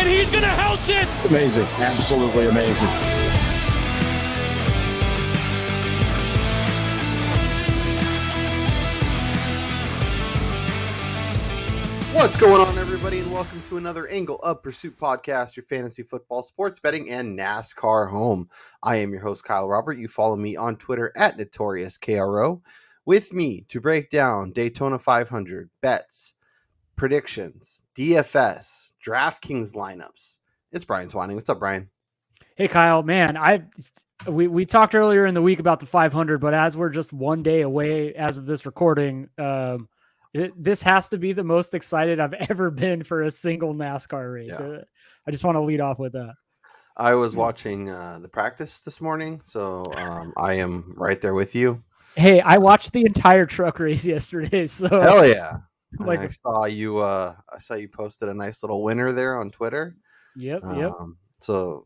and he's going to house it. It's amazing. Absolutely amazing. What's going on, everybody, and welcome to another Angle of Pursuit podcast, your fantasy football, sports betting, and NASCAR home. I am your host, Kyle Robert. You follow me on Twitter at NotoriousKRO. With me to break down Daytona 500 bets, predictions, DFS, DraftKings lineups. It's Brian Twining. What's up, Brian? Hey, Kyle. Man, we talked earlier in the week about the 500, but as we're just one day away as of this recording, this has to be the most excited I've ever been for a single NASCAR race. Yeah. I just want to lead off with that. I was watching the practice this morning, so I am right there with you. Hey, I watched the entire truck race yesterday. So hell yeah! Like, I saw you. I saw you posted a nice little winner there on Twitter. Yep. So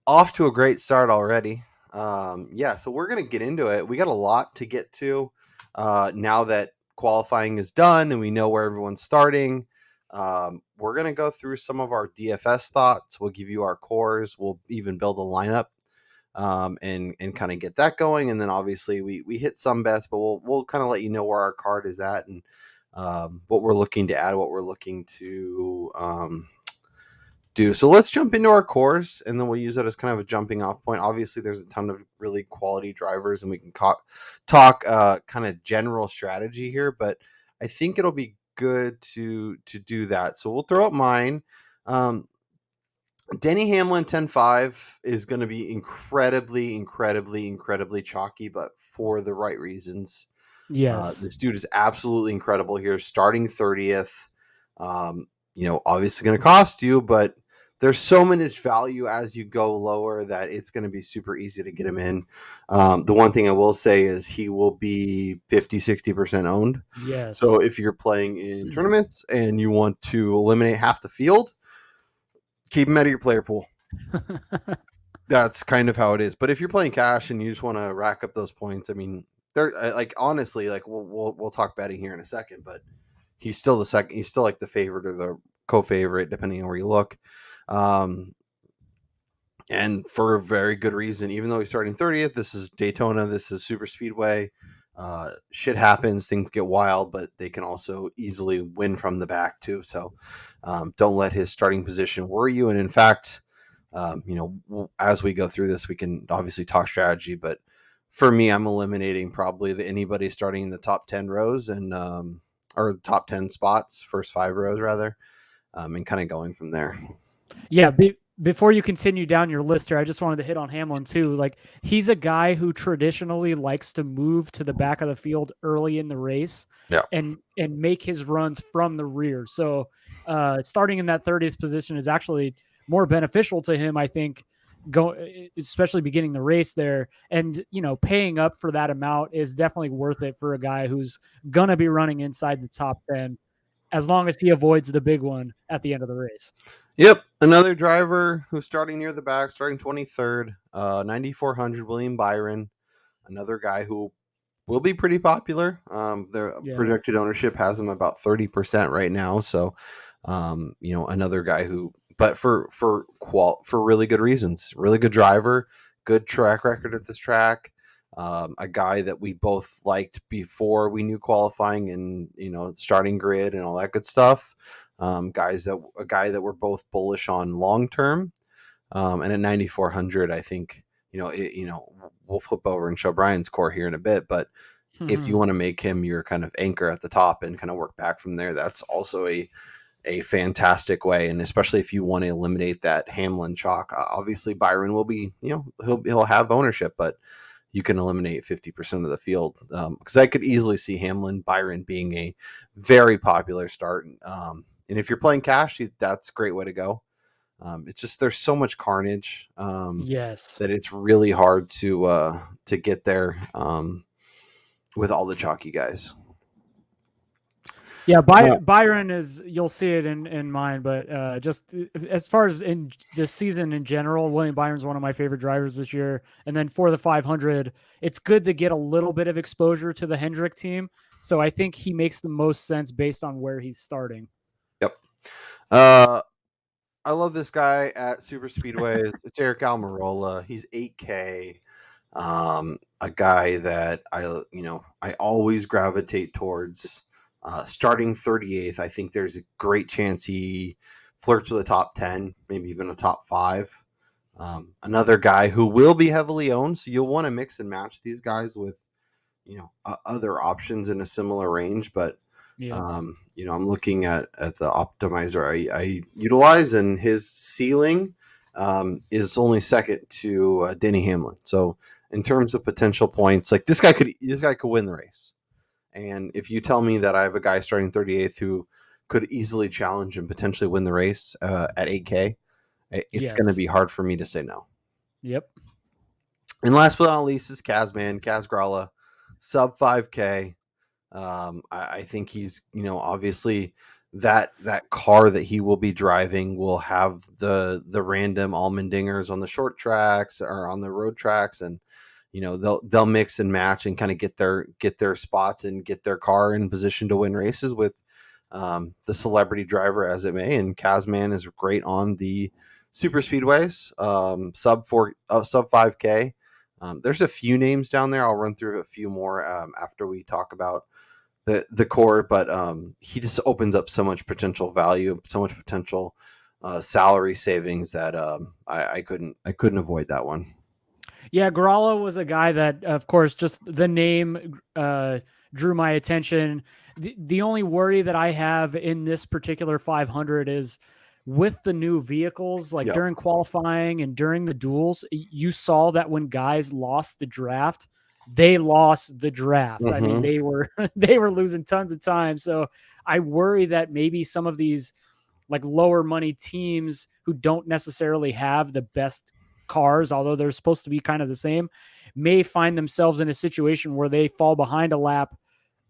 off to a great start already. So we're gonna get into it. We got a lot to get to now that qualifying is done and we know where everyone's starting. We're going to go through some of our DFS thoughts. We'll give you our cores. We'll even build a lineup and kind of get that going. And then obviously we hit some bets, but we'll kind of let you know where our card is at and what we're looking to add, what we're looking to do. So let's jump into our cores, and then we'll use that as kind of a jumping off point. Obviously, there's a ton of really quality drivers, and we can talk kind of general strategy here, but I think it'll be good to do that. So we'll throw up mine. Denny Hamlin 10-5 is going to be incredibly chalky, but for the right reasons. Yes. This dude is absolutely incredible here, starting 30th. Obviously going to cost you, but there's so much value as you go lower that it's going to be super easy to get him in. The one thing I will say is he will be 50-60% owned. Yes. So if you're playing in tournaments and you want to eliminate half the field, keep him out of your player pool. That's kind of how it is. But if you're playing cash and you just want to rack up those points, I mean, they're like, honestly, like we'll talk betting here in a second, but he's still the second. He's still like the favorite or the co-favorite, depending on where you look. And for a very good reason, even though he's starting 30th, this is Daytona, this is super speedway. Shit happens, things get wild, but they can also easily win from the back too. So don't let his starting position worry you. And in fact, as we go through this, we can obviously talk strategy, but for me, I'm eliminating probably anybody starting in the top 10 rows and or the top 10 spots, first 5 rows rather, and kind of going from there. Yeah. Before you continue down your list here, I just wanted to hit on Hamlin too. Like, he's a guy who traditionally likes to move to the back of the field early in the race, and make his runs from the rear. So starting in that 30th position is actually more beneficial to him, I think, especially beginning the race there. And, paying up for that amount is definitely worth it for a guy who's going to be running inside the top 10, as long as he avoids the big one at the end of the race. Yep. Another driver who's starting near the back, starting 23rd, 9,400, William Byron. Another guy who will be pretty popular. Their projected ownership has him about 30% right now. So, another guy who, but for really good reasons, really good driver, good track record at this track. A guy that we both liked before we knew qualifying and, starting grid and all that good stuff. A guy that we're both bullish on long term. And at 9,400, I think, we'll flip over and show Brian's core here in a bit, but if you want to make him your kind of anchor at the top and kind of work back from there, that's also a fantastic way. And especially if you want to eliminate that Hamlin chalk, obviously Byron will be, he'll have ownership, but you can eliminate 50% of the field. Because I could easily see Hamlin, Byron being a very popular start. And if you're playing cash, that's a great way to go. It's just, there's so much carnage. Yes. That it's really hard to get there with all the chalky guys. Yeah, Byron is, you'll see it in mine, but just as far as in this season in general, William Byron's one of my favorite drivers this year. And then for the 500, it's good to get a little bit of exposure to the Hendrick team. So I think he makes the most sense based on where he's starting. Yep. I love this guy at Super Speedways. It's Eric Almirola. He's 8K. A guy that I always gravitate towards. Starting 38th, I think there's a great chance he flirts with a top 10, maybe even a top 5. Another guy who will be heavily owned, so you'll want to mix and match these guys with other options in a similar range. But I'm looking at the optimizer I utilize, and his ceiling is only second to Denny Hamlin. So in terms of potential points, like this guy could win the race. And if you tell me that I have a guy starting 38th who could easily challenge and potentially win the race at 8K, it's going to be hard for me to say no. Yep. And last but not least is Kaz Grala, sub 5K. I think he's, obviously that car that he will be driving will have the random Allmendingers on the short tracks or on the road tracks, and they'll mix and match and kind of get their spots and get their car in position to win races with the celebrity driver as it may. And Kazman is great on the super speedways, sub 5K. There's a few names down there. I'll run through a few more after we talk about the core, but he just opens up so much potential value, so much potential salary savings that I couldn't avoid that one. Yeah, Gralla was a guy that, of course, just the name drew my attention. The only worry that I have in this particular 500 is with the new vehicles, like during qualifying and during the duels, you saw that when guys lost the draft, they lost the draft. Mm-hmm. I mean, they were losing tons of time. So I worry that maybe some of these like lower money teams who don't necessarily have the best cars, although they're supposed to be kind of the same, may find themselves in a situation where they fall behind a lap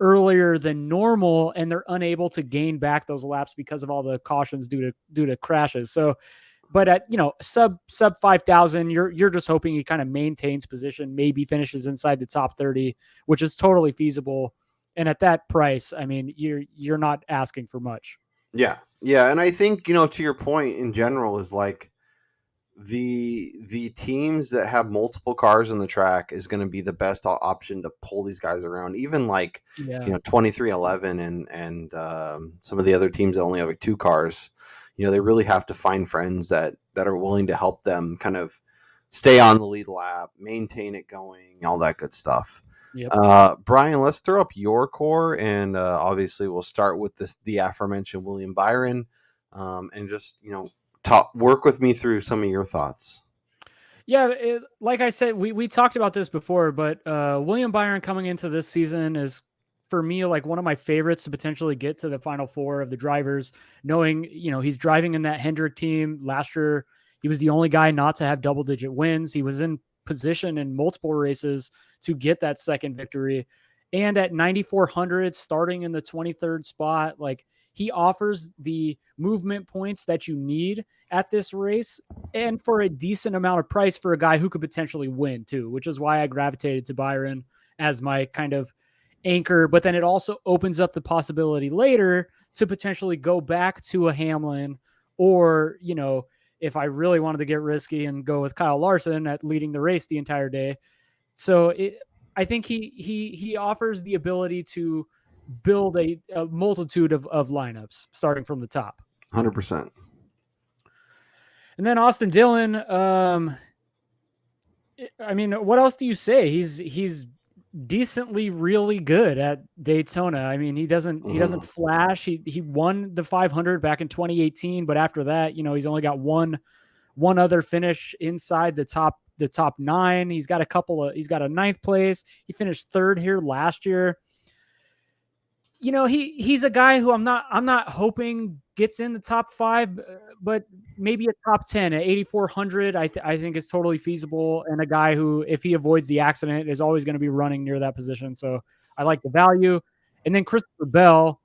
earlier than normal and they're unable to gain back those laps because of all the cautions due to crashes. So, but at sub 5,000, you're just hoping he kind of maintains position, maybe finishes inside the top 30, which is totally feasible. And at that price, I mean, you're not asking for much. Yeah, and I think to your point in general is like the teams that have multiple cars on the track is going to be the best option to pull these guys around. Even like 2311 and some of the other teams that only have like 2 cars, they really have to find friends that are willing to help them kind of stay on the lead lap, maintain it going, all that good stuff. Yep. Brian, let's throw up your core, and obviously we'll start with the aforementioned William Byron, and just work with me through some of your thoughts. Yeah, like I said, we talked about this before, but William Byron coming into this season is, for me, like one of my favorites to potentially get to the Final Four of the drivers, knowing, he's driving in that Hendrick team. Last year, he was the only guy not to have double-digit wins. He was in position in multiple races to get that second victory. And at 9,400, starting in the 23rd spot, like he offers the movement points that you need at this race and for a decent amount of price for a guy who could potentially win too, which is why I gravitated to Byron as my kind of anchor. But then it also opens up the possibility later to potentially go back to a Hamlin, or, if I really wanted to get risky and go with Kyle Larson at leading the race the entire day. So I think he offers the ability to build a multitude of lineups starting from the top. 100%. And then Austin Dillon, I mean, what else do you say? He's decently really good at Daytona. I mean, he doesn't flash. He won the 500 back in 2018, but after that, he's only got one other finish inside the top 9. He's got a 9th place. He finished 3rd here last year. He's a guy who I'm not hoping gets in the top 5, but maybe a top 10 at 8,400. I think is totally feasible, and a guy who, if he avoids the accident, is always going to be running near that position. So I like the value. And then Christopher Bell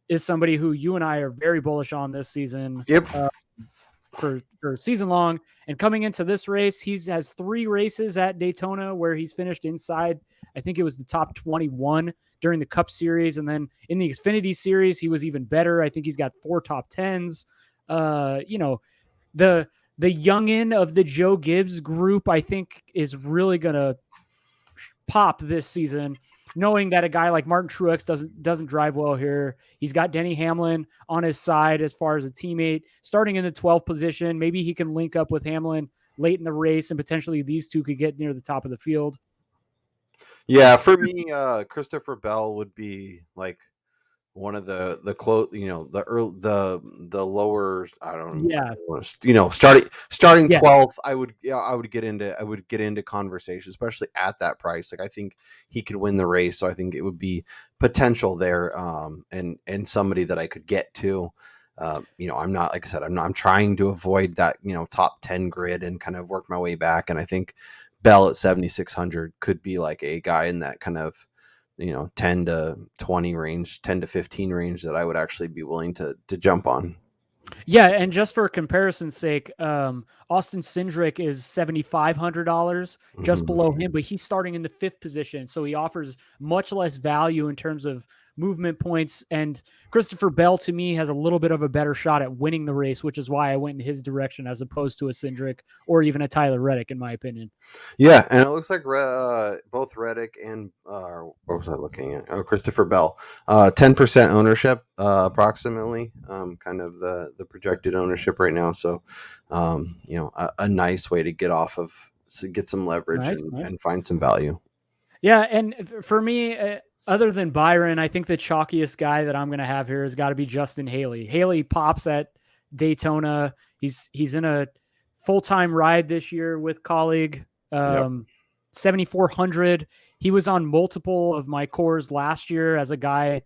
is somebody who you and I are very bullish on this season. Yep. For season long, and coming into this race, he has 3 races at Daytona where he's finished inside, I think it was the top 21 during the Cup Series, and then in the Xfinity Series he was even better. I think he's got 4 top 10s. the youngin of the Joe Gibbs group, I think, is really gonna pop this season, knowing that a guy like Martin Truex doesn't drive well here. He's got Denny Hamlin on his side as far as a teammate, starting in the 12th position. Maybe he can link up with Hamlin late in the race, and potentially these two could get near the top of the field. Yeah, for me, Christopher Bell would be like one of the close, the lower, I don't know, starting 12th. I would get into conversation, especially at that price. Like, I think he could win the race, so I think it would be potential there, and somebody that I could get to. I'm not, like I said, I'm trying to avoid that, top 10 grid and kind of work my way back. And I think Bell at 7,600 could be like a guy in that kind of 10 to 20 range, 10 to 15 range that I would actually be willing to jump on. Yeah, and just for comparison's sake, Austin Cindric is $7,500, just below him, but he's starting in the 5th position, so he offers much less value in terms of movement points. And Christopher Bell, to me, has a little bit of a better shot at winning the race, which is why I went in his direction as opposed to a Cindric or even a Tyler Reddick, in my opinion. Yeah, and it looks like both Reddick and what was I looking at? Oh, Christopher Bell, 10% ownership, approximately, kind of the projected ownership right now. So, a nice way to get off of, get some leverage and find some value. Yeah, and for me, other than Byron, I think the chalkiest guy that I'm going to have here has got to be Justin Haley. Haley pops at Daytona. He's in a full-time ride this year with colleague. 7,400. He was on multiple of my cores last year as a guy,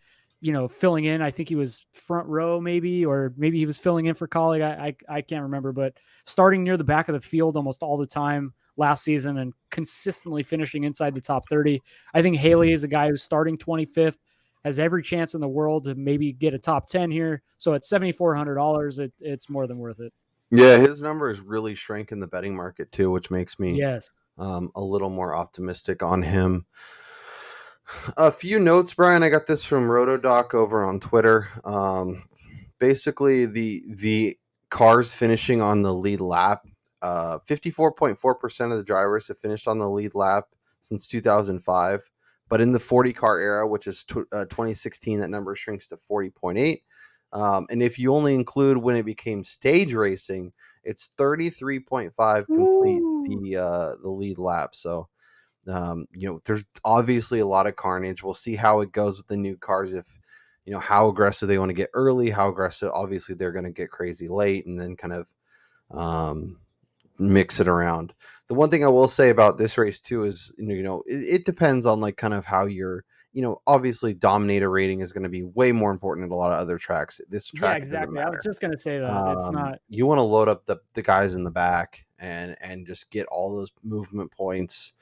filling in. I think he was front row maybe, or maybe he was filling in for colleague. I can't remember, but starting near the back of the field almost all the time last season and consistently finishing inside the top 30. I think Haley is a guy who's starting 25th, has every chance in the world to maybe get a top 10 here. So at $7,400, it's more than worth it. Yeah, his numbers really shrank in the betting market too, which makes me a little more optimistic on him. A few notes, Brian. I got this from RotoDoc over on Twitter. Basically, the cars finishing on the lead lap, 54.4% of the drivers have finished on the lead lap since 2005. But in the 40 car era, which is 2016, that number shrinks to 40.8. And if you only include when it became stage racing, it's 33.5 complete the lead lap. So, there's obviously a lot of carnage. We'll see how it goes with the new cars. If, how aggressive they want to get early, how aggressive, obviously they're going to get crazy late, and then kind of mix it around. The one thing I will say about this race too is, it depends on like kind of how you're, obviously Dominator rating is going to be way more important than a lot of other tracks. This track, exactly. I was just going to say that it's not. You want to load up the guys in the back and just get all those movement points,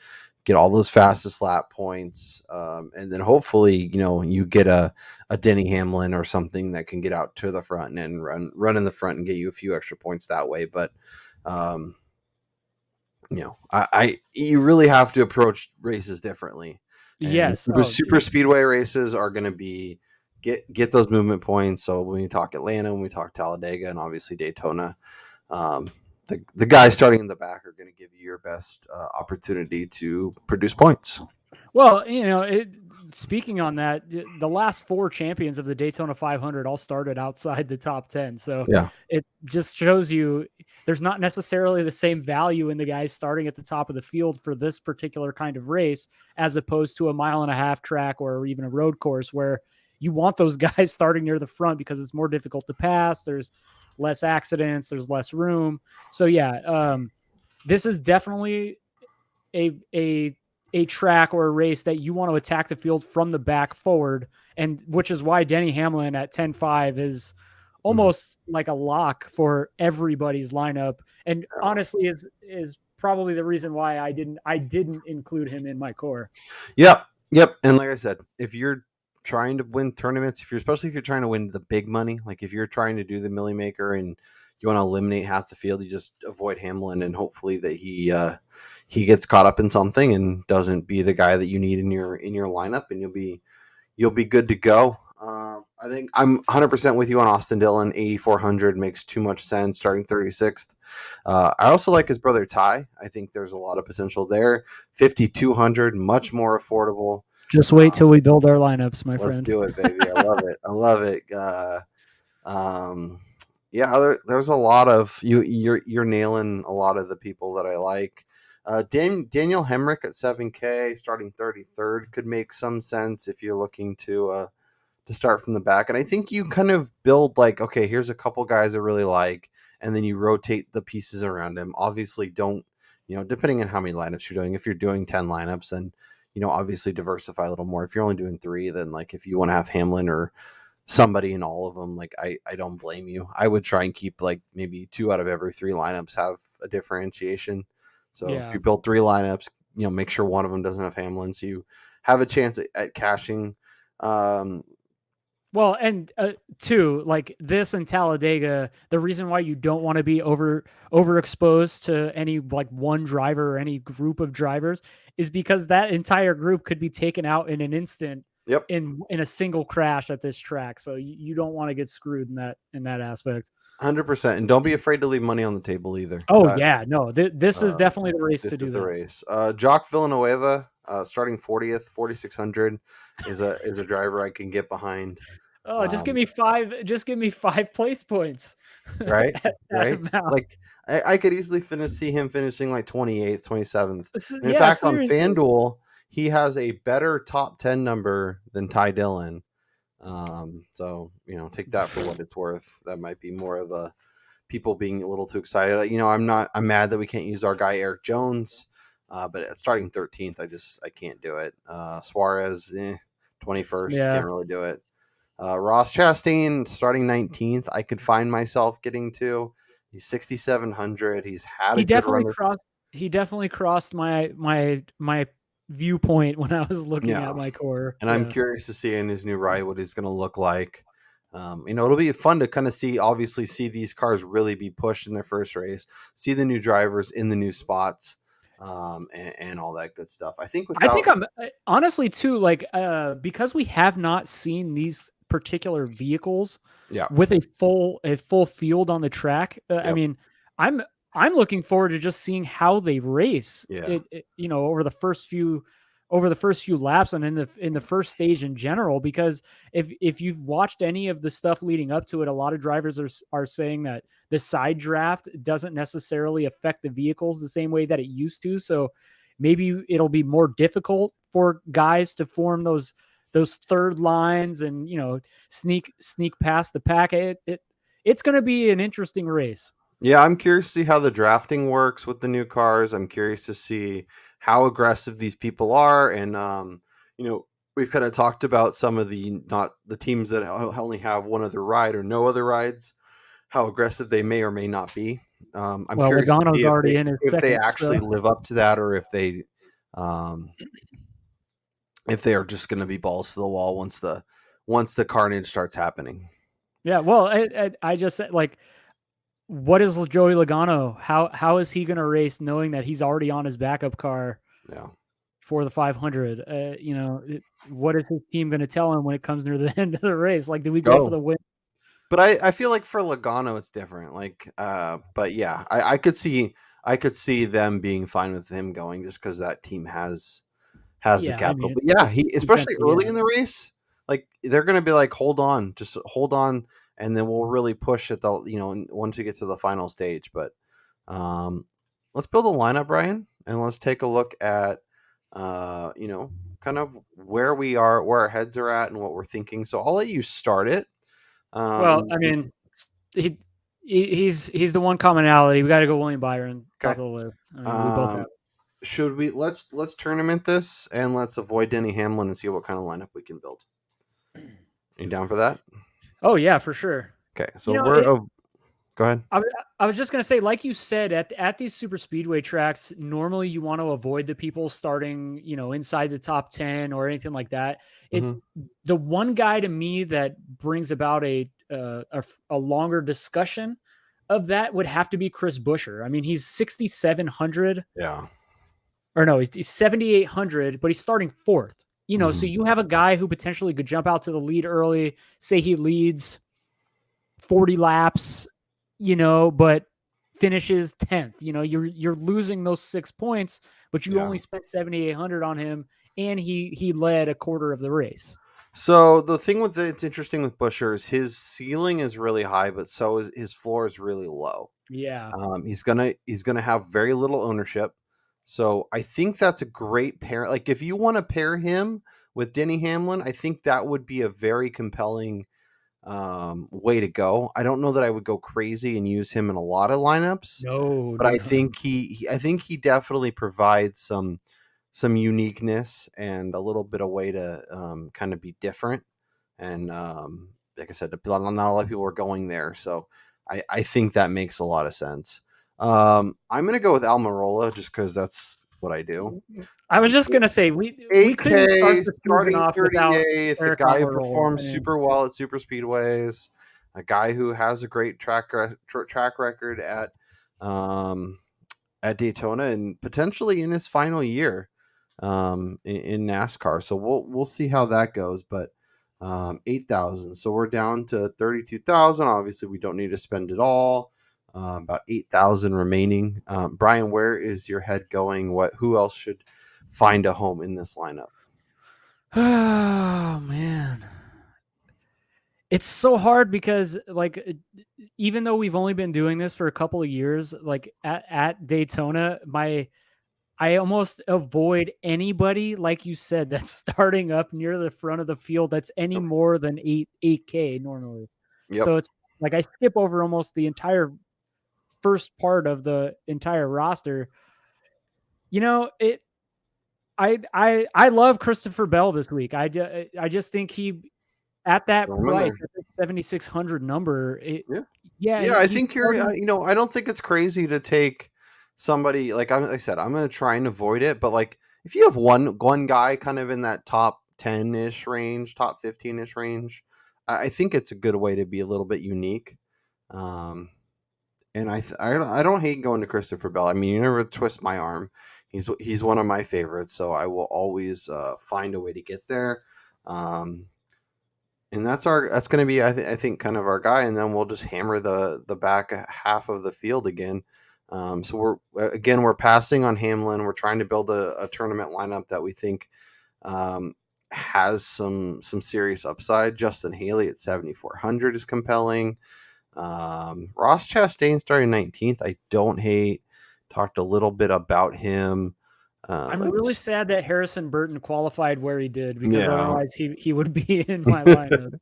get all those fastest lap points, and then hopefully, you get a Denny Hamlin or something that can get out to the front and run in the front and get you a few extra points that way. But you really have to approach races differently. And yes, super speedway races are going to be get those movement points. So when we talk Atlanta, when we talk Talladega, and obviously Daytona, the guys starting in the back are going to give you your best opportunity to produce points. Well, speaking on that, the last 4 champions of the Daytona 500 all started outside the top 10. So it just shows you there's not necessarily the same value in the guys starting at the top of the field for this particular kind of race, as opposed to a 1.5 mile track or even a road course where you want those guys starting near the front because it's more difficult to pass. There's less accidents. There's less room. So this is definitely a track or a race that you want to attack the field from the back forward, and which is why Denny Hamlin at 10.5 is almost like a lock for everybody's lineup. And honestly, is probably the reason why I didn't include him in my core. Yep. And like I said, if you're trying to win tournaments, especially if you're trying to win the big money, like if you're trying to do the Millie Maker and you want to eliminate half the field, you just avoid Hamlin, and hopefully that he gets caught up in something and doesn't be the guy that you need in your lineup, and you'll be good to go. I think I'm 100% with you on Austin Dillon. 8,400 makes too much sense, starting 36th. I also like his brother Ty. I think there's a lot of potential there. 5,200, much more affordable. Just wait till we build our lineups, my Let's friend. do it, baby. I love it. I love it. Yeah, there's a lot of you're nailing a lot of the people that I like. Daniel Hemrick at 7K, starting 33rd, could make some sense if you're looking to start from the back. And I think you kind of build like, okay, here's a couple guys I really like, and then you rotate the pieces around him. Obviously, don't, depending on how many lineups you're doing. If you're doing 10 lineups, then obviously diversify a little more. If you're only doing 3, then like if you want to have Hamlin or somebody in all of them, like I don't blame you. I would try and keep like maybe 2 out of every 3 lineups have a differentiation. So if you build 3 lineups, make sure one of them doesn't have Hamlin, so you have a chance at cashing. Well, and 2, like this and Talladega, the reason why you don't want to be overexposed to any like one driver or any group of drivers is because that entire group could be taken out in an instant. Yep. In a single crash at this track, so you don't want to get screwed in that aspect. 100%, and don't be afraid to leave money on the table either. Oh no, this is definitely the race this to do is that. the race. Jock Villanueva, starting 40th, 4,600 is a driver I can get behind. Oh, just give me 5. Just give me 5 place points. Right, right. Like I could easily see him finishing like 28th, 27th. In fact, seriously. On FanDuel, he has a better top 10 number than Ty Dillon. So take that for what it's worth. That might be more of a people being a little too excited. I'm mad that we can't use our guy Eric Jones, but at starting 13th, I can't do it. Suarez, 21st, can't really do it. Ross Chastain starting 19th, I could find myself getting to. He's 6,700. He's had a good run. He definitely crossed my viewpoint when I was looking at my core. And I'm curious to see in his new ride what he's going to look like. It'll be fun to kind of see these cars really be pushed in their first race, see the new drivers in the new spots, and all that good stuff. I think I'm honestly too, like, because we have not seen these particular vehicles with a full field on the track. I mean, I'm looking forward to just seeing how they race. Over the first few laps and in the first stage in general, because if you've watched any of the stuff leading up to it, a lot of drivers are saying that the side draft doesn't necessarily affect the vehicles the same way that it used to. So maybe it'll be more difficult for guys to form those third lines and sneak past the pack. It's going to be an interesting race. Yeah, I'm curious to see how the drafting works with the new cars. I'm curious to see how aggressive these people are, and we've kind of talked about some of the teams that only have one other ride or no other rides, how aggressive they may or may not be. I'm curious to see if they actually live up to that, or if they are just going to be balls to the wall once the carnage starts happening. Yeah, well, I just said, like, what is Joey Logano? How is he going to race knowing that he's already on his backup car? For the 500, what is his team going to tell him when it comes near the end of the race? Like, do we go for the win? But I feel like for Logano it's different. Like, but yeah, I could see them being fine with him going just because that team has the capital. But yeah, he especially early in the race, like they're going to be like, hold on, and then we'll really push it. Once we get to the final stage. But let's build a lineup, Brian, and let's take a look at kind of where we are, where our heads are at, and what we're thinking. So I'll let you start it. Well, I mean, he's the one commonality. We got to go William Byron, top of the list. I mean, we both have. Should we let's tournament this and let's avoid Denny Hamlin and see what kind of lineup we can build. Are you down for that? Oh yeah, for sure. Okay, so go ahead. I was just gonna say, like you said, at these super speedway tracks, normally you want to avoid the people starting, inside the top 10 or anything like that. The one guy to me that brings about a longer discussion of that would have to be Chris Buescher. I mean, he's 6,700. Yeah. Or no, he's 7,800, but he's starting 4th. So you have a guy who potentially could jump out to the lead early, say he leads 40 laps, but finishes 10th. You're losing those 6 points, but you only spent 7,800 on him, and he led a quarter of the race. So the thing it's interesting with Buescher is his ceiling is really high, but so is his floor is really low. Yeah. He's gonna have very little ownership. So I think that's a great pair. Like if you want to pair him with Denny Hamlin, I think that would be a very compelling way to go. I don't know that I would go crazy and use him in a lot of lineups, No, but I think he definitely provides some uniqueness and a little bit of way to kind of be different. And like I said, not a lot of people are going there, so I think that makes a lot of sense. I'm gonna go with Almirola just because that's what I do. I was just gonna say we couldn't start 8K the season starting off without 38th, a Eric guy who Almirola. performs super well at super speedways, a guy who has a great track record at Daytona and potentially in his final year in NASCAR. So we'll see how that goes. But 8,000. So we're down to 32,000. Obviously, we don't need to spend it all. About 8,000 remaining. Brian, where is your head going? Who else should find a home in this lineup? Oh man, it's so hard because even though we've only been doing this for a couple of years, like at Daytona, I almost avoid anybody, like you said, that's starting up near the front of the field that's any more than 8K normally. Yep. So it's like I skip over almost the entire first part of the entire roster. I love Christopher Bell this week. I just think he at that price, at the 7,600 number. I think you're. I don't think it's crazy to take somebody like I said. I'm going to try and avoid it, but like if you have one guy kind of in that top 10-ish range, top 15-ish range, I think it's a good way to be a little bit unique. And I don't hate going to Christopher Bell. I mean, you never twist my arm. He's one of my favorites, so I will always find a way to get there. And that's going to be I think kind of our guy, and then we'll just hammer the back half of the field again. So we're passing on Hamlin. We're trying to build a tournament lineup that we think has some serious upside. Justin Haley at 7,400 is compelling. Ross Chastain starting 19th. I don't hate. Talked a little bit about him. I'm really sad that Harrison Burton qualified where he did because otherwise he would be in my lineup.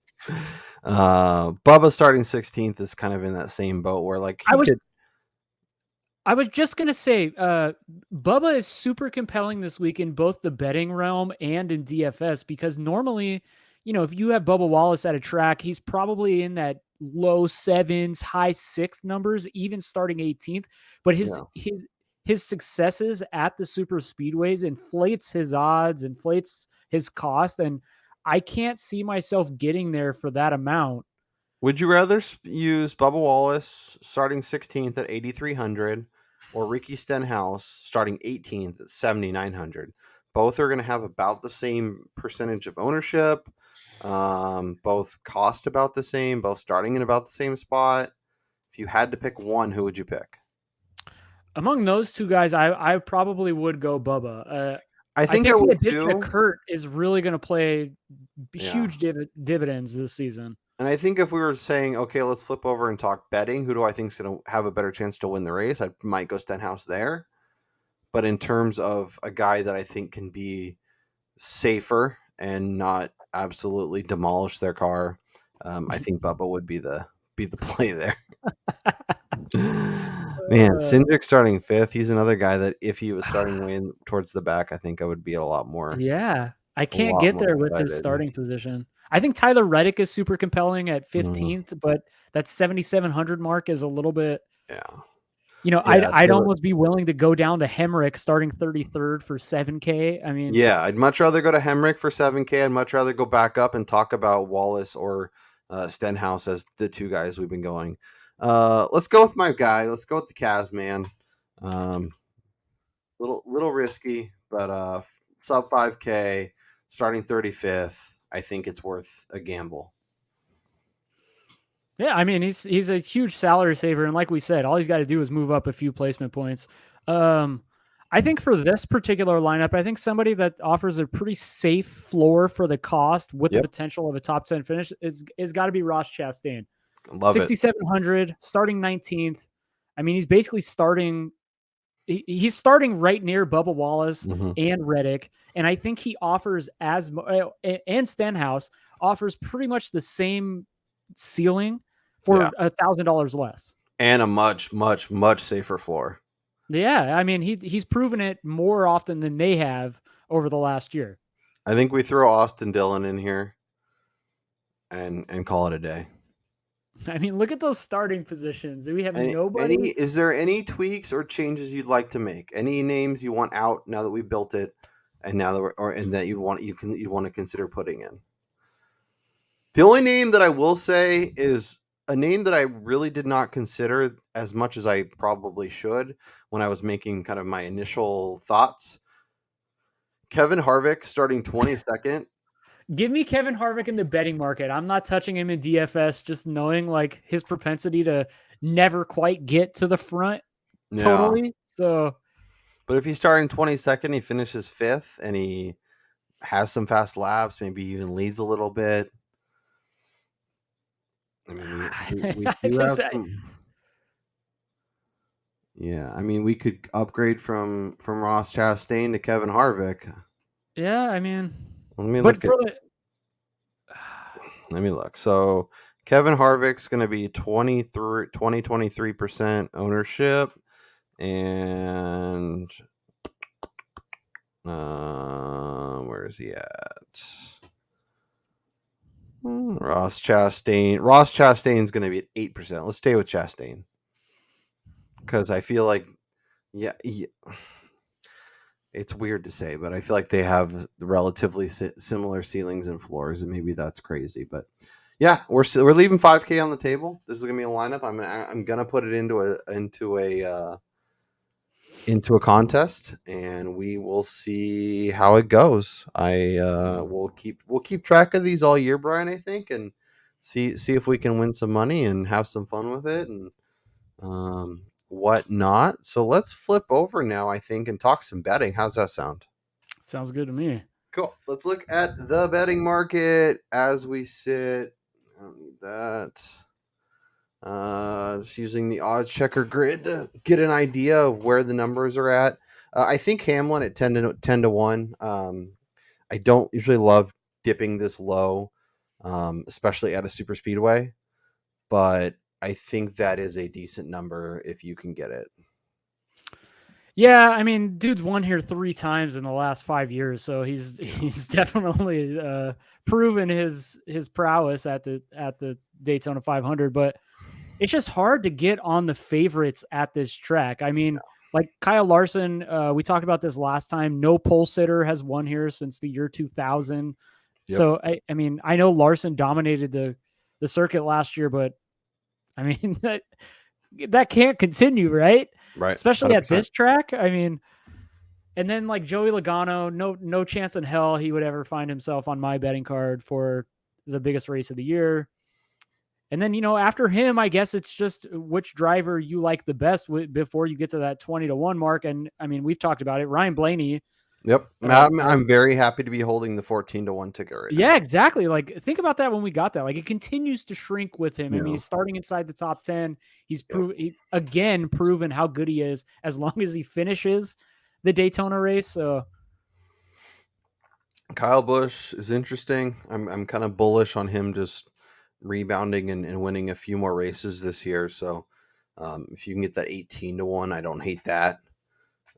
Bubba starting 16th is kind of in that same boat where I was just gonna say, Bubba is super compelling this week in both the betting realm and in DFS because normally, if you have Bubba Wallace at a track, he's probably in that low 7s, high 6 numbers, even starting 18th. But his successes at the super speedways inflates his odds, inflates his cost, and I can't see myself getting there for that amount. Would you rather use Bubba Wallace starting 16th at 8,300 or Ricky Stenhouse starting 18th at 7,900? Both are going to have about the same percentage of ownership. Both cost about the same, both starting in about the same spot. If you had to pick one, who would you pick? Among those two guys, I probably would go Bubba. I think the addition of Kurt is really going to play huge dividends this season. And I think if we were saying, okay, let's flip over and talk betting, who do I think is going to have a better chance to win the race? I might go Stenhouse there. But in terms of a guy that I think can be safer and not absolutely demolish their car, I think Bubba would be the play there. Man, Cindric starting 5th. He's another guy that if he was starting way towards the back, I think I would be a lot more. Yeah, I can't get there with his starting position. I think Tyler Reddick is super compelling at 15th, but that 7,700 mark is a little bit. Yeah. I'd almost be willing to go down to Hemrick starting 33rd for 7K. I mean, I'd much rather go to Hemrick for 7K. I'd much rather go back up and talk about Wallace or Stenhouse as the two guys we've been going. Let's go with my guy. Let's go with the Kaz man. Little risky, but sub 5K starting 35th. I think it's worth a gamble. Yeah, I mean he's a huge salary saver, and like we said, all he's got to do is move up a few placement points. I think for this particular lineup, I think somebody that offers a pretty safe floor for the cost with the potential of a top 10 finish is got to be Ross Chastain. Love 6,700, starting 19th. I mean, he's basically starting. He's starting right near Bubba Wallace and Reddick, and I think he offers and Stenhouse offers pretty much the same ceiling for $1,000 less, and a much, much, much safer floor. Yeah, I mean he's proven it more often than they have over the last year. I think we throw Austin Dillon in here and call it a day. I mean, look at those starting positions. Do we have nobody? Is there any tweaks or changes you'd like to make? Any names you want out now that we built it, and now that that you want to consider putting in? The only name that I will say is a name that I really did not consider as much as I probably should when I was making kind of my initial thoughts. Kevin Harvick starting 22nd. Give me Kevin Harvick in the betting market. I'm not touching him in DFS, just knowing like his propensity to never quite get to the front totally. So, but if he's starting 22nd, he finishes 5th and he has some fast laps, maybe even leads a little bit. I mean, we do have some. Yeah, I mean, we could upgrade from Ross Chastain to Kevin Harvick. Yeah, I mean, let me look. Let me look. So Kevin Harvick's going to be 23% ownership, and where is he at? Ross Chastain. Ross Chastain's going to be at 8%. Let's stay with Chastain because I feel like, yeah, it's weird to say, but I feel like they have relatively similar ceilings and floors, and maybe that's crazy. But yeah, we're leaving 5K on the table. This is gonna be a lineup. I'm gonna put it into a contest, and we will see how it goes. We'll keep track of these all year, Brian. I think, and see if we can win some money and have some fun with it, and whatnot. So let's flip over now, I think, and talk some betting. How's that sound? Sounds good to me. Cool. Let's look at the betting market as we sit. I don't need that. Just using the odds checker grid to get an idea of where the numbers are at. I think Hamlin at 10 to 1. I don't usually love dipping this low, especially at a super speedway, but I think that is a decent number if you can get it. Yeah, I mean, dude's won here 3 times in the last 5 years, so he's definitely proven his prowess at the Daytona 500. But it's just hard to get on the favorites at this track. I mean, like Kyle Larson, we talked about this last time. No pole sitter has won here since the year 2000. Yep. So I mean, I know Larson dominated the circuit last year, but I mean that can't continue, right? Right. Especially 100%. At this track. I mean, and then like Joey Logano, no chance in hell he would ever find himself on my betting card for the biggest race of the year. And then, after him, I guess it's just which driver you like the best before you get to that 20 to 1 mark. And I mean, we've talked about it. Ryan Blaney. Yep. I'm very happy to be holding the 14 to 1 ticket right now. Yeah, exactly. Like, think about that when we got that. Like, it continues to shrink with him. Yeah. I mean, he's starting inside the top 10. He's proven how good he is as long as he finishes the Daytona race. So Kyle Busch is interesting. I'm kind of bullish on him just rebounding and winning a few more races this year. So if you can get that 18 to 1, I don't hate that.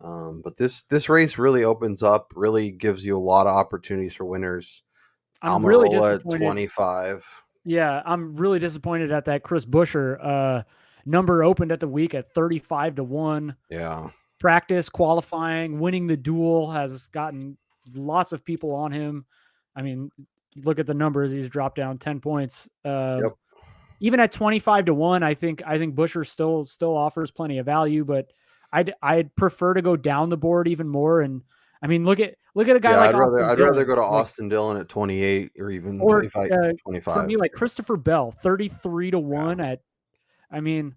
But this race really opens up, really gives you a lot of opportunities for winners. I'm really disappointed at 25. Yeah, I'm really disappointed at that Chris Buescher number opened at the week at 35 to 1. Yeah. Practice, qualifying, winning the duel has gotten lots of people on him. I mean, look at the numbers. He's dropped down 10 points. Even at 25 to 1, I think Buescher still offers plenty of value, but I'd prefer to go down the board even more. And I mean, look at Look at a guy like Austin I'd rather Dillon. go to Austin Dillon at 28 or even Or 25. for me, like Christopher Bell, 33 to 1 Yeah. at. I mean,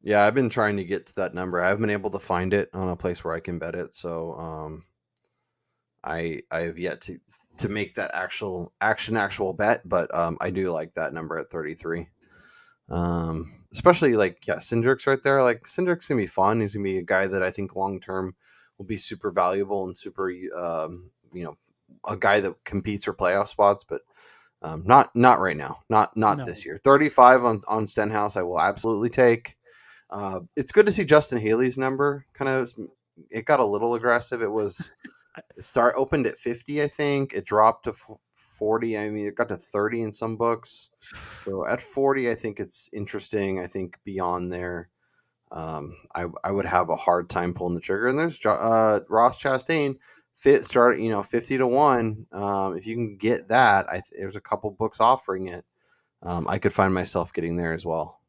yeah, I've been trying to get to that number. I haven't been able to find it on a place where I can bet it. So I have yet to make that actual bet, but I do like that number at 33. Especially like Cindric's right there. Like Cindric's gonna be fun. He's gonna be a guy that I think long term will be super valuable and super a guy that competes for playoff spots, but not right now. Not No. this year. 35 on Stenhouse I will absolutely take. It's good to see Justin Haley's number it got a little aggressive. It opened at 50, I think. It dropped to 40. I mean, it got to 30 in some books. So at 40, I think it's interesting. I think beyond there, I would have a hard time pulling the trigger. And there's Ross Chastain, 50 to 1. If you can get that, there's a couple books offering it. I could find myself getting there as well.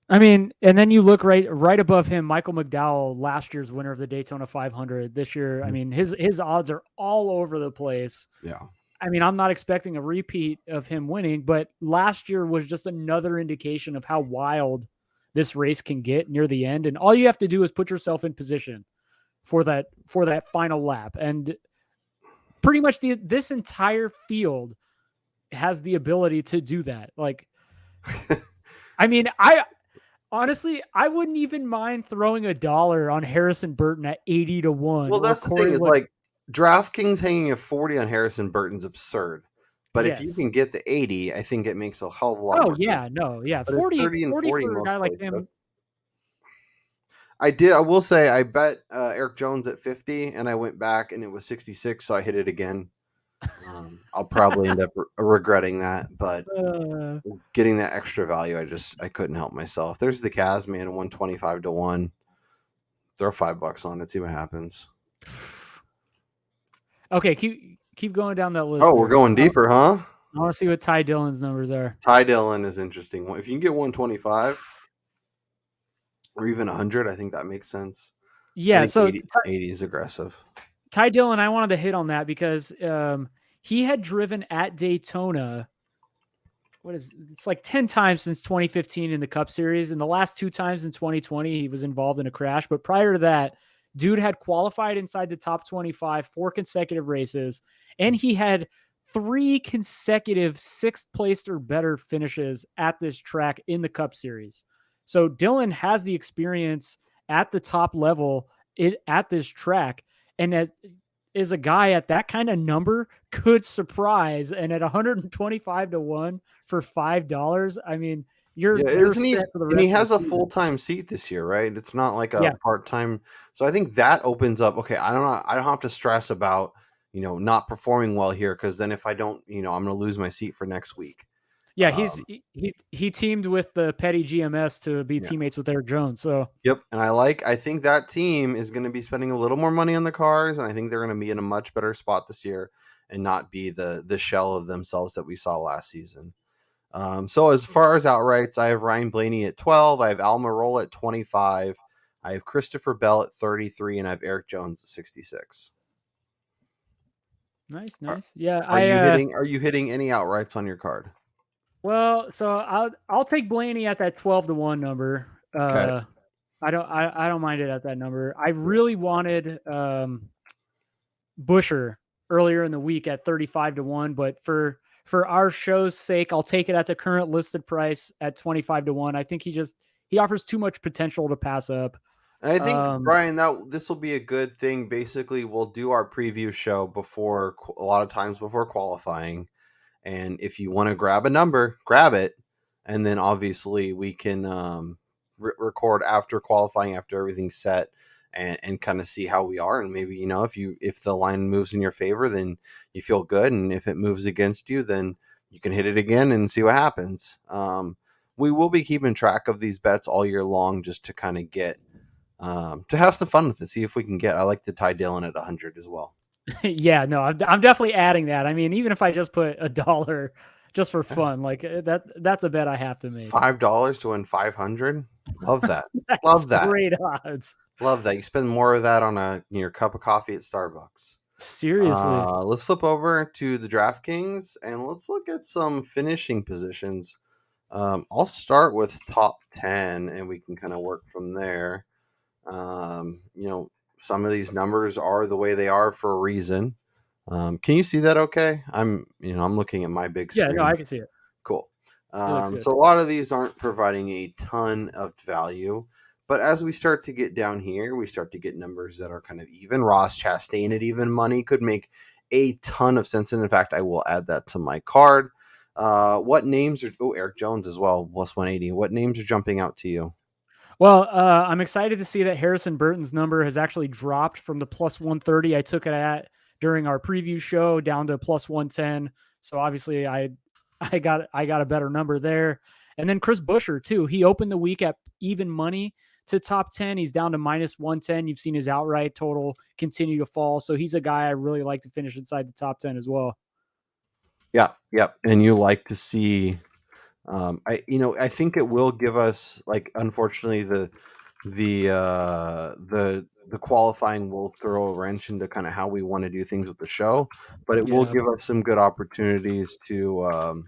I mean, and then you look right above him, Michael McDowell, last year's winner of the Daytona 500. This year, I mean, his odds are all over the place. Yeah. I mean, I'm not expecting a repeat of him winning, but last year was just another indication of how wild this race can get near the end. And all you have to do is put yourself in position for that final lap. And pretty much this entire field has the ability to do that. Like, I mean, honestly, I wouldn't even mind throwing $1 on Harrison Burton at 80 to 1. Well, that's the thing is like DraftKings hanging a 40 on Harrison Burton's absurd. But if you can get the 80, I think it makes a hell of a lot more sense. Yeah. But 40 for a guy like him. I will say I bet Eric Jones at 50 and I went back and it was 66, so I hit it again. I'll probably end up regretting that, but getting that extra value, I couldn't help myself. There's the Cas man, 125 to 1. Throw $5 on it, see what happens. Okay, keep going down that list. Oh, we're going deeper, huh? I want to see what Ty Dillon's numbers are. Ty Dillon is interesting. If you can get 125 or even 100, I think that makes sense. Yeah, so 80 is aggressive. Ty Dillon, I wanted to hit on that because he had driven at Daytona. It's like 10 times since 2015 in the Cup Series, and the last 2 times in 2020 he was involved in a crash. But prior to that, dude had qualified inside the top 25 4 consecutive races, and he had 3 consecutive 6th placed or better finishes at this track in the Cup Series. So Dillon has the experience at the top level at this track, and as a guy at that kind of number could surprise. And at 125 to 1 for $5, I mean, you're set for the rest. And he has a full-time seat this year, right? It's not like a part-time. So I think that opens up. Okay, I don't have to stress about not performing well here, because then if I don't, I'm going to lose my seat for next week. Yeah, he teamed with the Petty GMS to be teammates with Eric Jones. So yep, and I think that team is going to be spending a little more money on the cars, and I think they're going to be in a much better spot this year and not be the shell of themselves that we saw last season. So as far as outrights, I have Ryan Blaney at 12, I have Almirola at 25, I have Christopher Bell at 33, and I have Eric Jones at 66. Nice. Yeah, are you hitting any outrights on your card? Well, so I'll take Blaney at that 12 to 1 number. Okay. I don't mind it at that number. I really wanted Busher earlier in the week at 35 to 1, but for our show's sake, I'll take it at the current listed price at 25 to 1. I think he offers too much potential to pass up. And I think, Brian, this will be a good thing. Basically, we'll do our preview show a lot of times before qualifying. And if you want to grab a number, grab it. And then obviously we can record after qualifying, after everything's set, and kind of see how we are. And maybe, if the line moves in your favor, then you feel good. And if it moves against you, then you can hit it again and see what happens. We will be keeping track of these bets all year long, just to kind of get to have some fun with it. See if we can I like the Ty Dillon at 100 as well. Yeah, no, I'm definitely adding that. I mean, even if I just put $1 just for fun, like that's a bet I have to make. $5 to win 500. Love that. Love that. Great odds. Love that. You spend more of that on your cup of coffee at Starbucks. Seriously. Let's flip over to the DraftKings and let's look at some finishing positions. I'll start with top 10 and we can kind of work from there. Some of these numbers are the way they are for a reason. Can you see that okay? I'm looking at my big screen. Yeah, no, I can see it. Cool. It looks good. So a lot of these aren't providing a ton of value, but as we start to get down here, we start to get numbers that are kind of even. Ross Chastain at even money could make a ton of sense. And in fact, I will add that to my card. What names are, Eric Jones as well, plus 180. What names are jumping out to you? Well, I'm excited to see that Harrison Burton's number has actually dropped from the plus 130 I took it at during our preview show down to plus 110. So obviously I got a better number there. And then Chris Buescher too. He opened the week at even money to top 10. He's down to minus 110. You've seen his outright total continue to fall. So he's a guy I really like to finish inside the top 10 as well. Yeah. Yep. And you like to see, I think it will give us, like, unfortunately the qualifying will throw a wrench into kind of how we want to do things with the show, but it will give us some good opportunities to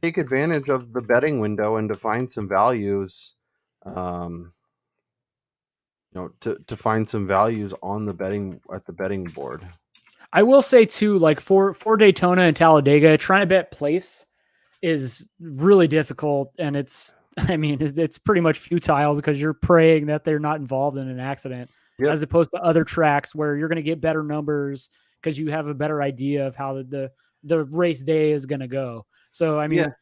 take advantage of the betting window and to find some values, to find some values on the betting board. I will say too, like for Daytona and Talladega, trying to bet place is really difficult, and it's pretty much futile because you're praying that they're not involved in an accident, as opposed to other tracks where you're going to get better numbers because you have a better idea of how the race day is going to go. So you're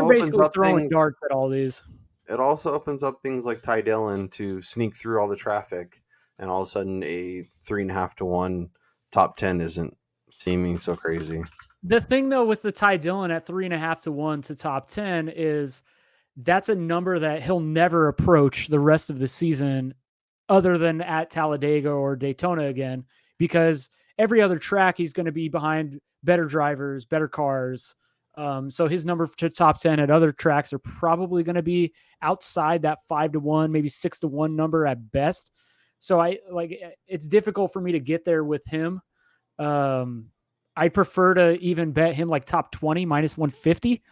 basically throwing darts at all these. It also opens up things like Ty Dillon to sneak through all the traffic, and all of a sudden a 3.5 to 1 top 10 isn't seeming so crazy. The thing though with the Ty Dillon at 3.5 to 1 to top 10 is that's a number that he'll never approach the rest of the season other than at Talladega or Daytona again, because every other track he's going to be behind better drivers, better cars. So his number to top 10 at other tracks are probably going to be outside that 5 to 1, maybe 6 to 1 number at best. So it's difficult for me to get there with him. I prefer to even bet him like top 20 minus 150.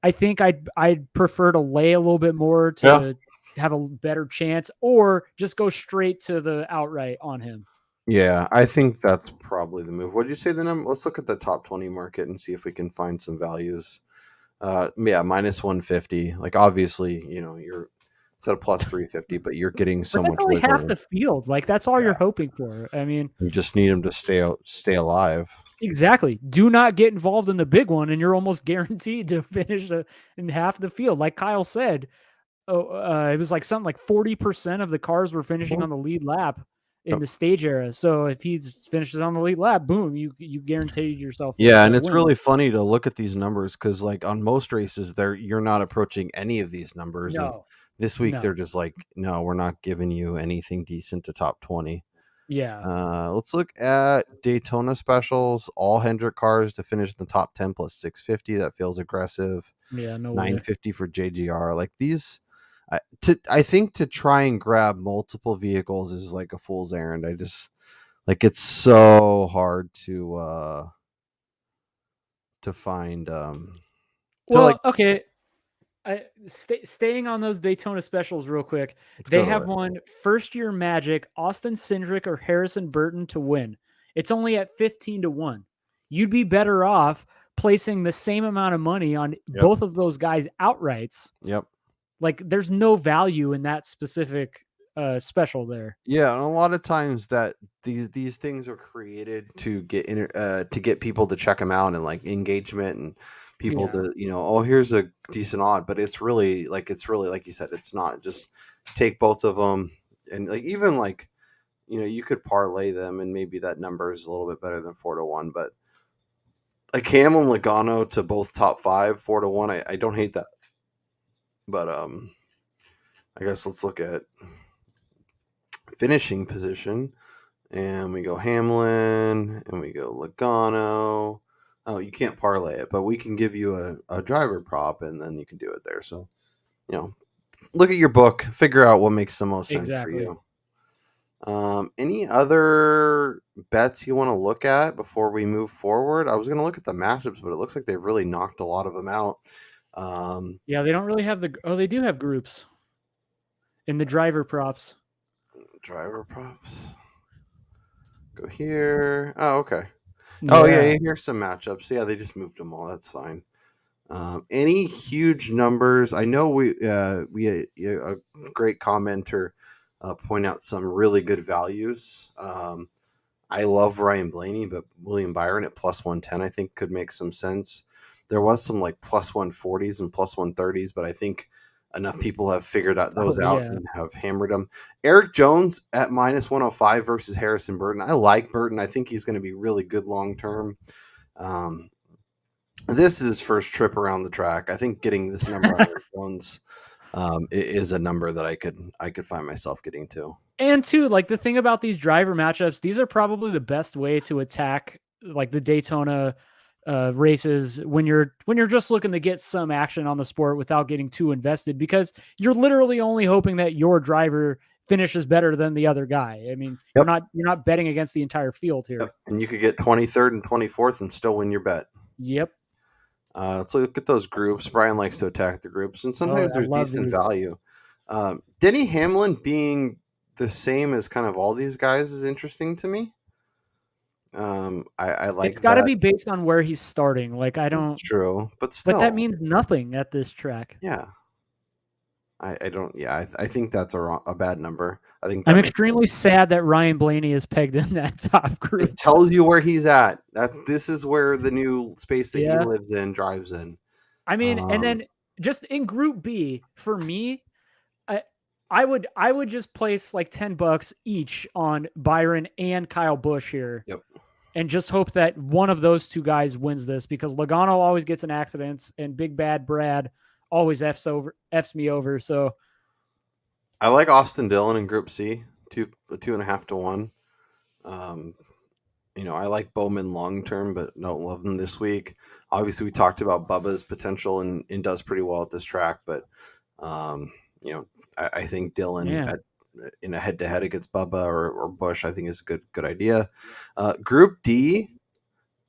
I think I'd prefer to lay a little bit more to have a better chance, or just go straight to the outright on him. Yeah, I think that's probably the move. What did you say the number? Let's look at the top 20 market and see if we can find some values. Minus 150. Like, obviously, you're instead of plus 350, but you're getting so much. That's only half the field. Like, that's all you're hoping for. I mean, you just need them to stay alive. Exactly. Do not get involved in the big one, and you're almost guaranteed to finish in half the field. Like Kyle said, it was like something like 40% of the cars were finishing on the lead lap in the stage era. So if he finishes on the lead lap, boom, you guaranteed yourself. Yeah, and it's really funny to look at these numbers because, like, on most races, you're not approaching any of these numbers. No. And this week, they're just like, no, we're not giving you anything decent to top 20. Yeah. Let's look at Daytona specials. All Hendrick cars to finish in the top 10 plus 650. That feels aggressive. Yeah, no 950 for JGR. Like, these, I think to try and grab multiple vehicles is like a fool's errand. I just, like, it's so hard to find. Okay. Staying on those Daytona specials real quick. They have one first year Magic, Austin Cindric or Harrison Burton to win. It's only at 15 to 1. You'd be better off placing the same amount of money on both of those guys outrights. Yep. Like, there's no value in that specific special there. Yeah, and a lot of times that these things are created to get people to check them out and like engagement and people to here's a decent odd, but it's really like you said, it's not. Just take both of them and like even like you could parlay them and maybe that number is a little bit better than 4 to 1, but like Hamlin Logano to both top 5 4 to 1, I don't hate that, but I guess let's look at finishing position, and we go Hamlin and we go Logano. Oh, you can't parlay it, but we can give you a driver prop and then you can do it there. So, look at your book, figure out what makes the most sense for you. Any other bets you want to look at before we move forward? I was going to look at the matchups, but it looks like they've really knocked a lot of them out. Yeah, they don't really have they do have groups in the driver props. Driver props. Go here. Oh, okay. Yeah. Oh, yeah, here's some matchups. Yeah, they just moved them all. That's fine. Any huge numbers? I know we a great commenter point out some really good values. I love Ryan Blaney, but William Byron at plus 110 I think could make some sense. There was some like plus 140s and plus 130s, but I think enough people have figured out those out and have hammered them. Eric Jones at minus 105 versus Harrison Burton. I like Burton. I think he's going to be really good long term. This is his first trip around the track. I think getting this number on Eric Jones is a number that I could find myself getting to. And too, like the thing about these driver matchups, these are probably the best way to attack like the Daytona races when you're just looking to get some action on the sport without getting too invested, because you're literally only hoping that your driver finishes better than the other guy. I mean, you're not betting against the entire field here. Yep. And you could get 23rd and 24th and still win your bet. Yep. So look at those groups. Brian likes to attack the groups, and sometimes there's decent value. Denny Hamlin being the same as kind of all these guys is interesting to me. I like it's got to be based on where he's starting. Like I don't. It's true, but still, but that means nothing at this track. Yeah. I don't. Yeah, I think that's a bad number. I think I'm extremely sad that Ryan Blaney is pegged in that top group. It tells you where he's at. This is where the new space that he lives in drives in. I mean, and then just in Group B for me, I would just place like $10 each on Byron and Kyle Busch here. Yep. And just hope that one of those two guys wins this, because Logano always gets in accidents and Big Bad Brad always F's me over. So I like Austin Dillon in Group C, 2.5 to 1. I like Bowman long term, but don't love him this week. Obviously, we talked about Bubba's potential and does pretty well at this track, but I think Dillon in a head to head against Bubba or Busch, I think is a good idea. Group D.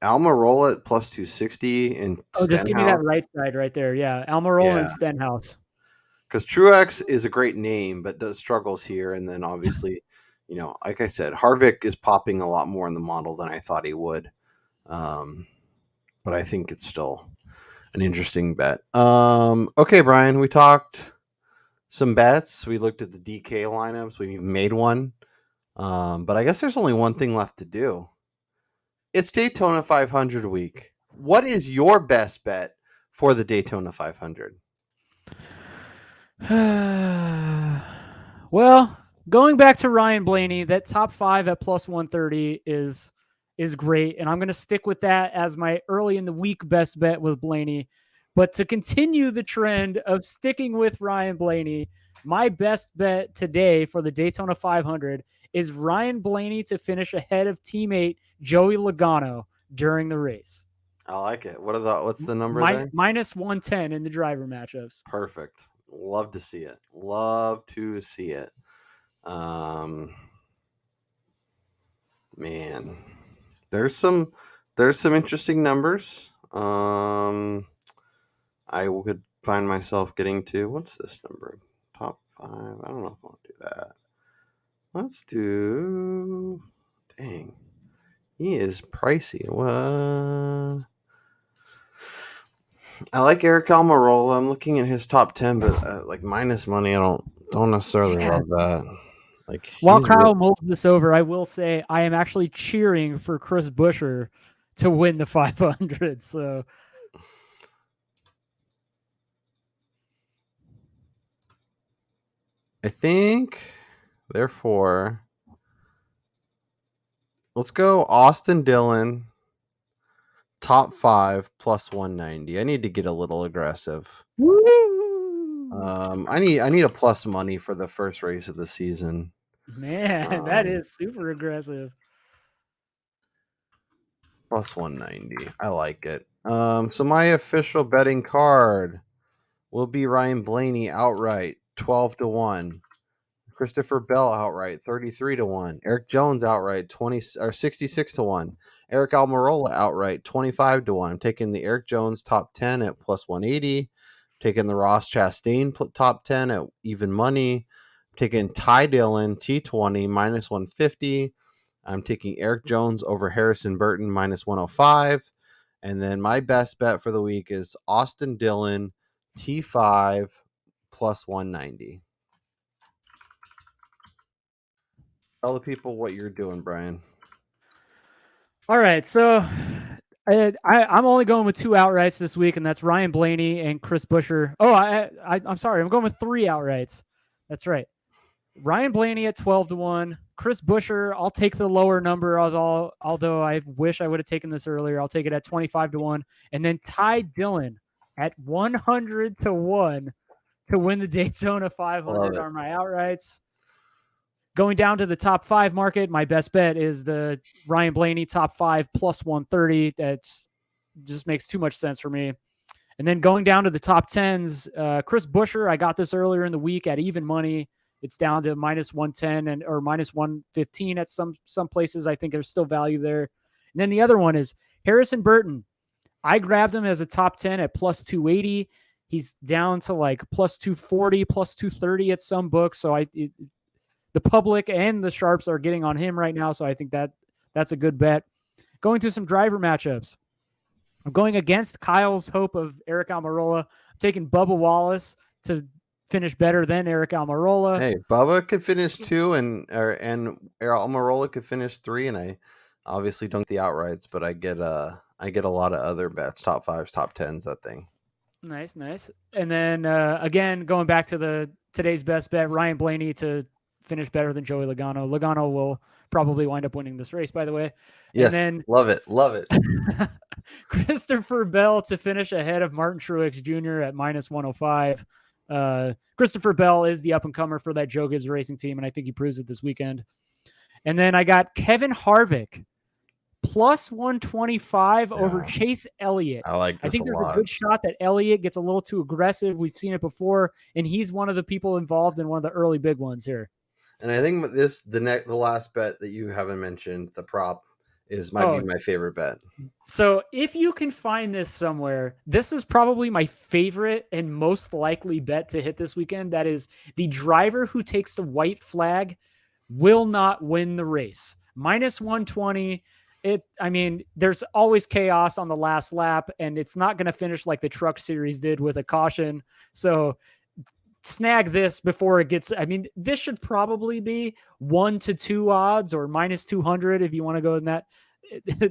Almirola at plus 260 and just give me that right side right there. Yeah, Almirola and Stenhouse. Because Truex is a great name, but does struggles here. And then obviously, like I said, Harvick is popping a lot more in the model than I thought he would. But I think it's still an interesting bet. Okay, Brian, we talked some bets. We looked at the DK lineups. We even made one. But I guess there's only one thing left to do. It's Daytona 500 week. What is your best bet for the Daytona 500? Well, going back to Ryan Blaney, that top 5 at plus 130 is great, and I'm going to stick with that as my early in the week best bet with Blaney. But to continue the trend of sticking with Ryan Blaney, my best bet today for the Daytona 500 is Ryan Blaney to finish ahead of teammate Joey Logano during the race. I like it. What's the number there? Minus 110 in the driver matchups. Perfect. Love to see it. Love to see it. Man, there's some interesting numbers. I could find myself getting to, what's this number? Top 5. I don't know if I'll do that. Let's do, dang, he is pricey. What? I like Eric Almirola. I'm looking at his top 10, but like minus money, I don't necessarily love that. Like, while Kyle molds this over, I will say I am actually cheering for Chris Buescher to win the 500. So I think, therefore, let's go Austin Dillon, top 5 plus 190. I need to get a little aggressive. Woo! I need a plus money for the first race of the season. Man, that is super aggressive. Plus 190. I like it. So my official betting card will be Ryan Blaney outright, 12 to 1. Christopher Bell outright 33-1. Eric Jones outright 66-1. Eric Almirola outright 25-1. I'm taking the Eric Jones top 10 at plus 180. Taking the Ross Chastain top 10 at even money. Taking Ty Dillon T20 minus 150. I'm taking Eric Jones over Harrison Burton minus 105. And then my best bet for the week is Austin Dillon T5 plus 190. Tell the people what you're doing, Brian. All right, so I'm only going with 2 outrights this week, and that's Ryan Blaney and Chris Buescher. Oh, I'm sorry, I'm going with 3 outrights. That's right. Ryan Blaney at 12-1. Chris Buescher, I'll take the lower number, although I wish I would have taken this earlier. I'll take it at 25-1. And then Ty Dillon at 100-1 to win the Daytona 500 are my outrights. Going down to the top 5 market, my best bet is the Ryan Blaney top 5 plus 130. That just makes too much sense for me. And then going down to the top 10s, Chris Buescher, I got this earlier in the week at even money. It's down to minus 110 or minus 115 at some places. I think there's still value there. And then the other one is Harrison Burton. I grabbed him as a top 10 at plus 280. He's down to like plus 240, plus 230 at some books. So the public and the sharps are getting on him right now. So I think that's a good bet. Going to some driver matchups. I'm going against Kyle's hope of Eric Almirola. I'm taking Bubba Wallace to finish better than Eric Almirola. Hey, Bubba could finish 2 and Almirola could finish 3, and I obviously don't get the outrights, but I get a lot of other bets, top 5s, top 10s, that thing. Nice. And then again, going back to today's best bet, Ryan Blaney to finish better than Joey Logano. Logano will probably wind up winning this race, by the way. Yes, and then, love it. Christopher Bell to finish ahead of Martin Truex Jr. at minus 105. Christopher Bell is the up-and-comer for that Joe Gibbs Racing team, and I think he proves it this weekend. And then I got Kevin Harvick plus 125 over Chase Elliott. I like this. I think there's a good shot that Elliott gets a little too aggressive. We've seen it before, and he's one of the people involved in one of the early big ones here. And I think the last bet that you haven't mentioned, the prop, might be my favorite bet. So if you can find this somewhere, this is probably my favorite and most likely bet to hit this weekend. That is the driver who takes the white flag will not win the race. Minus 120. There's always chaos on the last lap, and it's not going to finish like the Truck Series did with a caution. So snag this before it gets. This should probably be 1 to 2 odds or minus 200 if you want to go in that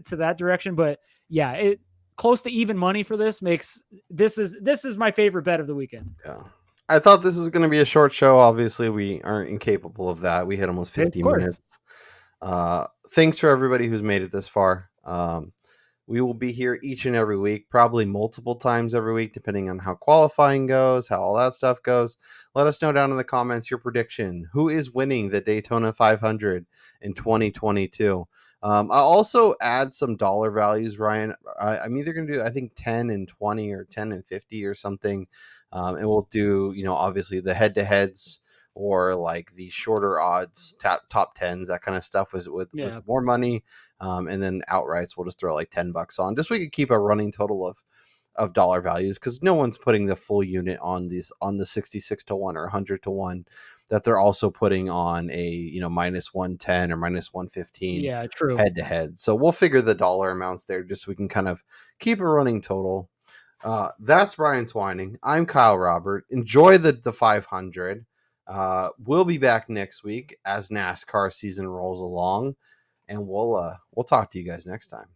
to that direction. But yeah, it close to even money for this makes this is my favorite bet of the weekend. Yeah. I thought this was going to be a short show. Obviously, we aren't incapable of that. We hit almost 50 minutes. Thanks for everybody who's made it this far. We will be here each and every week, probably multiple times every week, depending on how qualifying goes, how all that stuff goes. Let us know down in the comments your prediction. Who is winning the Daytona 500 in 2022? I'll also add some dollar values, Ryan. I'm either going to do, I think, 10 and 20 or 10 and 50 or something. And we'll do, obviously the head-to-heads or like the shorter odds, top 10s, that kind of stuff with more money. And then outrights, we'll just throw like $10 on, just so we could keep a running total of dollar values, because no one's putting the full unit on the 66-1 or 100-1 that they're also putting on a minus 110 or minus 115 head to head. So we'll figure the dollar amounts there just so we can kind of keep a running total. That's Brian Twining. I'm Kyle Robert. Enjoy the 500. We'll be back next week as NASCAR season rolls along, and we'll talk to you guys next time.